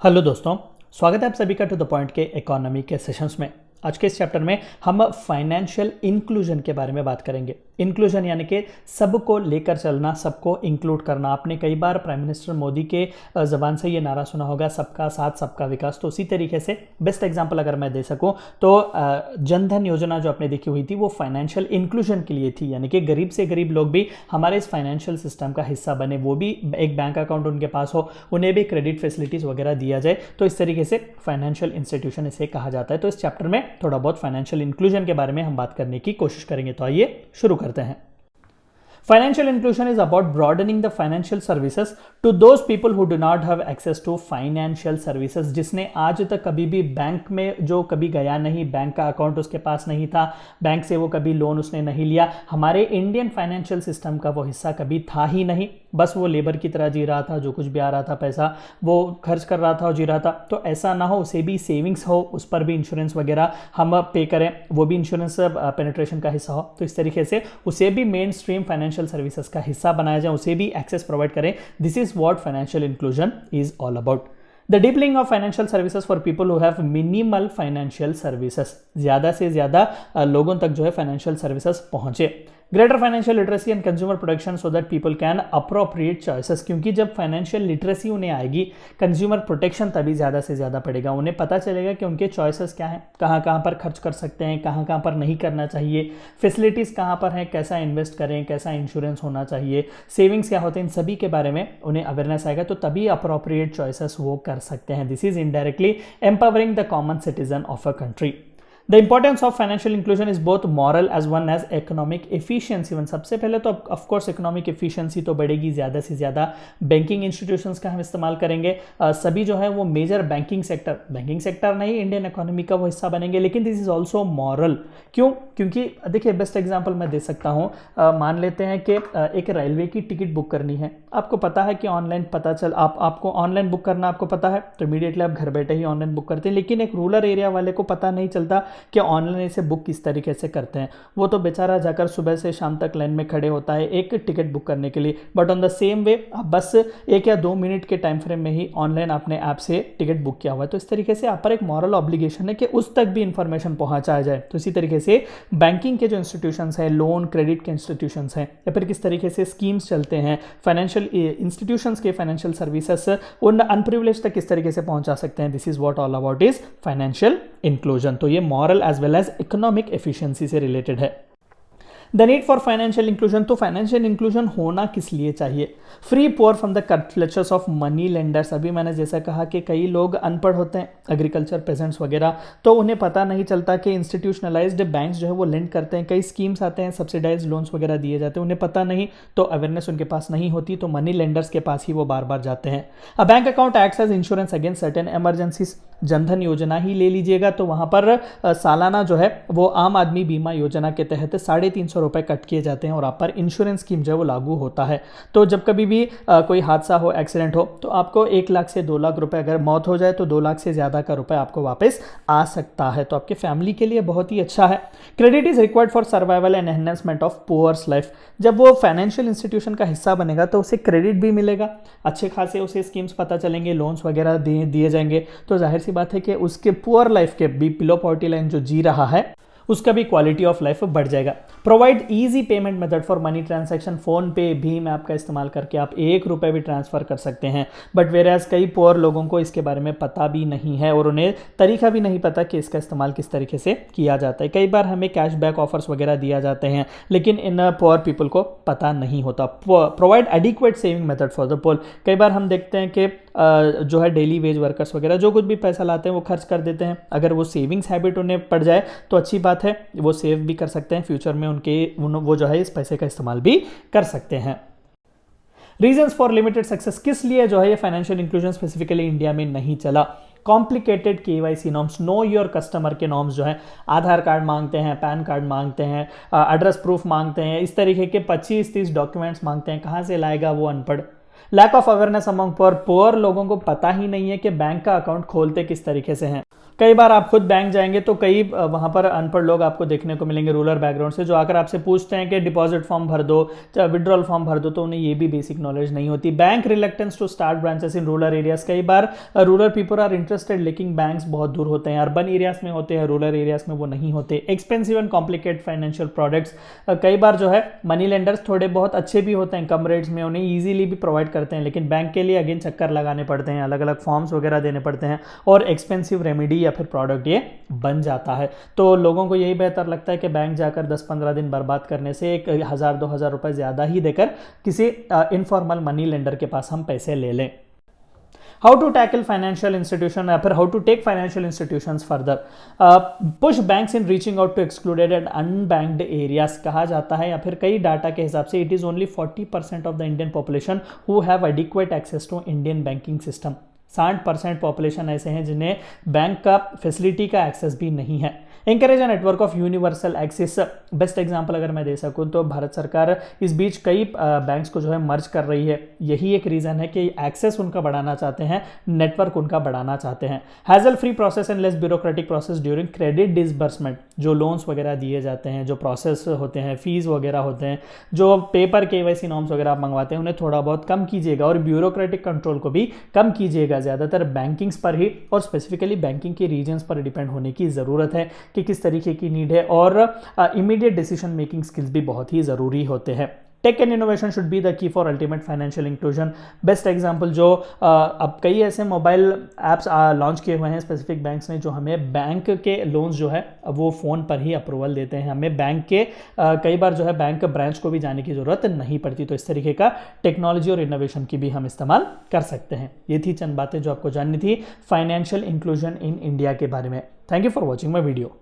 Hello दोस्तों, स्वागत है आप सभी का टू द पॉइंट के इकोनॉमी के सेशंस में। आज के इस चैप्टर में हम फाइनेंशियल इंक्लूजन के बारे में बात करेंगे। इंक्लूजन यानी कि सबको लेकर चलना, सबको इंक्लूड करना। आपने कई बार प्राइम मिनिस्टर मोदी के ज़बान से ये नारा सुना होगा, सबका साथ सबका विकास। तो उसी तरीके से बेस्ट एग्जांपल अगर मैं दे सकूं तो जनधन योजना जो आपने देखी हुई थी वो फाइनेंशियल इंक्लूजन के लिए थी, यानी कि गरीब से गरीब लोग भी हमारे इस फाइनेंशियल सिस्टम का हिस्सा बने, वो भी एक बैंक अकाउंट उनके पास हो, उन्हें भी क्रेडिट फैसिलिटीज़ वगैरह दिया जाए। तो इस तरीके से फाइनेंशियल इंस्टीट्यूशन इसे कहा जाता है। तो इस चैप्टर में थोड़ा बहुत फाइनेंशियल इंक्लूजन के बारे में हम बात करने की कोशिश करेंगे। तो आइए शुरू करते हैं। Financial inclusion is about broadening the financial services to those people who do not have access to financial services। जिसने आज तक कभी भी बैंक में जो कभी गया नहीं, बैंक का अकाउंट उसके पास नहीं था, बैंक से वो कभी लोन उसने नहीं लिया, हमारे इंडियन फाइनेंशियल सिस्टम का वो हिस्सा कभी था ही नहीं, बस वो लेबर की तरह जी रहा था, जो कुछ भी आ रहा था पैसा वो खर्च कर रहा था और जी रहा था। तो ऐसा ना हो, उसे भी सेविंग्स हो, उस पर भी इंश्योरेंस वगैरह हम पे करें, वो भी इंश्योरेंस पेनिट्रेशन का हिस्सा हो। तो इस तरीके से उसे भी मेन स्ट्रीम फाइनेंशियल सर्विसेज का हिस्सा बनाया जाए, उसे भी एक्सेस प्रोवाइड करें। This is what financial inclusion is all about. The deepening of financial services for people who have minimal financial services, ज्यादा से ज्यादा लोगों तक जो है फाइनेंशियल सर्विसेज पहुंचे। Greater financial literacy and consumer protection so that people can appropriate choices, क्योंकि जब फाइनेंशियल लिटरेसी उन्हें आएगी, कंज्यूमर प्रोटेक्शन तभी ज़्यादा से ज़्यादा पड़ेगा। उन्हें पता चलेगा कि उनके चॉइसेस क्या हैं, कहाँ कहाँ पर खर्च कर सकते हैं, कहाँ कहाँ पर नहीं करना चाहिए, फैसिलिटीज़ कहाँ पर हैं, कैसा इन्वेस्ट करें, कैसा इंश्योरेंस होना चाहिए, सेविंग्स क्या होते हैं, इन सभी के बारे में उन्हें अवेयरनेस आएगा। तो तभी अप्रोप्रिएट चॉइसेस वो कर सकते हैं। This is indirectly empowering the common citizen of a country. The importance of financial inclusion is both moral as one as economic efficiency one. सबसे पहले तो ऑफकोर्स इकोनॉमिक एफिशिएंसी तो बढ़ेगी, ज़्यादा से ज़्यादा बैंकिंग इंस्टीट्यूशंस का हम इस्तेमाल करेंगे, सभी जो है वो मेजर बैंकिंग सेक्टर नहीं इंडियन इकोनॉमी का वो हिस्सा बनेंगे। लेकिन दिस इज ऑल्सो मॉरल। क्यों? क्योंकि देखिए बेस्ट एग्जाम्पल मैं दे सकता हूँ, मान लेते हैं कि एक रेलवे की टिकट बुक करनी है, आपको पता है कि ऑनलाइन आपको ऑनलाइन बुक करना आपको पता है, तो इमीडिएटली आप घर बैठे ही ऑनलाइन बुक करते हैं। लेकिन एक रूरल एरिया वाले को पता नहीं चलता कि ऑनलाइन इसे बुक किस तरीके से करते हैं। वो तो बेचारा जाकर सुबह से शाम तक लाइन में खड़े होता है एक टिकट बुक करने के लिए। But on the same way आप बस 1 या 2 मिनट के टाइम फ्रेम में ही ऑनलाइन अपने ऐप से टिकट बुक किया हुआ है। तो इस तरीके से आप पर एक मॉरल ऑब्लिगेशन है कि उस तक भी इंफॉर्मेशन पहुंचाया जाए। तो इसी तरीके से बैंकिंग के जो इंस्टीट्यूशंस हैं, लोन क्रेडिट के इंस्टीट्यूशंस हैं, या फिर किस तरीके से स्कीम्स चलते हैं, फाइनेंशियल इंस्टीट्यूशंस के फाइनेंशियल सर्विसेज उन अनप्रिविलेज तक किस तरीके से पहुंचा सकते हैं। This is what all about is financial inclusion. तो ये moral as well as economic efficiency से रिलेटेड है। The need for financial inclusion, तो फाइनेंशियल इंक्लूजन होना किस लिए चाहिए? Free poor from the clutches of money lenders. अभी मैंने जैसा कहा कि कई लोग अनपढ़ होते हैं, एग्रीकल्चर पेजेंट्स वगैरह, तो उन्हें पता नहीं चलता कि इंस्टीट्यूशनलाइज्ड बैंक्स जो है वो लेंड करते हैं, कई स्कीम्स आते हैं, सब्सिडाइज लोन्स वगैरह दिए जाते हैं, उन्हें पता नहीं, तो अवेयरनेस उनके पास नहीं होती, तो मनी लेंडर्स के पास ही वो बार बार जाते हैं। A bank account acts as insurance against certain emergencies. Jan Dhan Yojana ही ले लीजिएगा, तो वहाँ पर सालाना जो है वो आम आदमी बीमा योजना के तहत 350 रुपये कट किए जाते हैं और आप पर इंश्योरेंस स्कीम जो है वो लागू होता है। तो जब कभी भी कोई हादसा हो, एक्सीडेंट हो, तो आपको 1 लाख से 2 लाख रुपए, अगर मौत हो जाए तो 2 लाख से ज़्यादा का रुपए आपको वापस आ सकता है। तो आपके फैमिली के लिए बहुत ही अच्छा है। Credit is required for survival and enhancement of poor's life. जब वो फाइनेंशियल इंस्टीट्यूशन का हिस्सा बनेगा तो उसे क्रेडिट भी मिलेगा, अच्छे खासे उसे स्कीम्स पता चलेंगे, लोन्स वगैरह दिए जाएंगे, तो जाहिर सी बात है कि उसके पुअर लाइफ के भी बिलो पॉवर्टी लाइन जो जी रहा है उसका भी क्वालिटी ऑफ लाइफ बढ़ जाएगा। Provide easy payment method for money transaction. Phone पे भीम ऐप का इस्तेमाल करके आप 1 रुपये भी ट्रांसफर कर सकते हैं। बट वेराज कई पुअर लोगों को इसके बारे में पता भी नहीं है और उन्हें तरीका भी नहीं पता कि इसका इस्तेमाल किस तरीके से किया जाता है। कई बार हमें कैशबैक ऑफर्स वगैरह दिया जाते हैं, लेकिन इन पुअर पीपल को पता नहीं होता। Provide adequate saving method for the poor. कई बार हम देखते हैं कि जो है डेली वेज वर्कर्स वगैरह जो कुछ भी पैसा लाते हैं वो खर्च कर देते हैं। अगर वो सेविंग्स हैबिट उन्हें पड़ जाए तो अच्छी बात है, वो सेव भी कर सकते हैं, फ्यूचर में वो जो है इस पैसे का इस्तेमाल भी कर सकते हैं। रीजंस फॉर लिमिटेड सक्सेस, किस लिए जो है ये फाइनेंशियल इंक्लूजन स्पेसिफिकली इंडिया में नहीं चला? Complicated KYC norms, know your customer के नॉर्म्स जो है, आधार कार्ड मांगते हैं, पैन कार्ड मांगते हैं, एड्रेस प्रूफ मांगते हैं, इस तरीके के 25-30 डॉक्यूमेंट्स मांगते हैं। कहाँ से लाएगा वो अनपढ़? Lack of awareness among poor लोगों को पता ही नहीं है कि बैंक का अकाउंट खोलते किस तरीके से हैं। कई बार आप खुद बैंक जाएंगे तो कई वहाँ पर अनपढ़ लोग आपको देखने को मिलेंगे रूरल बैकग्राउंड से, जो आकर आपसे पूछते हैं कि डिपॉजिट फॉर्म भर दो, विड्रॉल फॉर्म भर दो, तो उन्हें ये भी बेसिक नॉलेज नहीं होती। Bank reluctance to start branches in rural areas, कई बार रूरल पीपल आर इंटरेस्टेड लेकिन बैंक्स बहुत दूर होते हैं, अर्बन एरियाज में होते हैं, रूरल एरियाज में वो नहीं होते। Expensive and complicated financial products, कई बार जो है मनी लेंडर्स थोड़े बहुत अच्छे भी होते हैं, कम रेट्स में उन्हें ईजिली भी प्रोवाइड करते हैं, लेकिन बैंक के लिए अगेन चक्कर लगाने पड़ते हैं, अलग अलग फॉर्म्स वगैरह देने पड़ते हैं और एक्सपेंसिव रेमेडी या फिर प्रोडक्ट ये बन जाता है। तो लोगों को यही बेहतर लगता है कि बैंक जाकर 10-15 दिन बर्बाद करने से 1,000-2,000 रुपए ज़्यादा ही देकर किसी इनफॉर्मल मनी लेंडर के पास हम पैसे ले लें। How to tackle financial institution या फिर how to take financial institutions further, push banks in reaching out to excluded and unbanked areas कहा जाता है, या फिर कई डाटा के हिसाब से it is only 40% of the Indian population who have adequate access to Indian banking system. 60% population ऐसे हैं जिन्हें बैंक का फैसिलिटी का एक्सेस भी नहीं है। Encourage a network of universal access, best example अगर मैं दे सकूं तो भारत सरकार इस बीच कई बैंक्स को जो है मर्ज कर रही है, यही एक रीजन है कि एक्सेस उनका बढ़ाना चाहते हैं, नेटवर्क उनका बढ़ाना चाहते हैं। Hassle free process and less bureaucratic process during credit disbursement, जो लोन्स वगैरह दिए जाते हैं, जो प्रोसेस होते हैं, फीस वगैरह होते हैं, जो पेपर KYC नॉर्म्स वगैरह आप मंगवाते हैं, उन्हें थोड़ा बहुत कम कीजिएगा और ब्यूरोक्रेटिक कंट्रोल को भी कम कीजिएगा। ज़्यादातर बैंकिंग्स पर ही और स्पेसिफिकली बैंकिंग के रीजन्स पर डिपेंड होने की ज़रूरत है कि किस तरीके की नीड है, और इमीडिएट डिसीजन मेकिंग स्किल्स भी बहुत ही ज़रूरी होते हैं। Tech and innovation should be the key for ultimate financial inclusion. Best example जो अब कई ऐसे मोबाइल ऐप्स लॉन्च किए हुए हैं स्पेसिफिक बैंक्स ने, जो हमें बैंक के लोन्स जो है वो फ़ोन पर ही अप्रूवल देते हैं, हमें बैंक के कई बार जो है बैंक ब्रांच को भी जाने की ज़रूरत नहीं पड़ती। तो इस तरीके का टेक्नोलॉजी और इनोवेशन की भी हम इस्तेमाल कर सकते हैं। ये थी चंद बातें जो आपको जाननी थी फाइनेंशियल इंक्लूजन इन इंडिया के बारे में। Thank you for watching my video.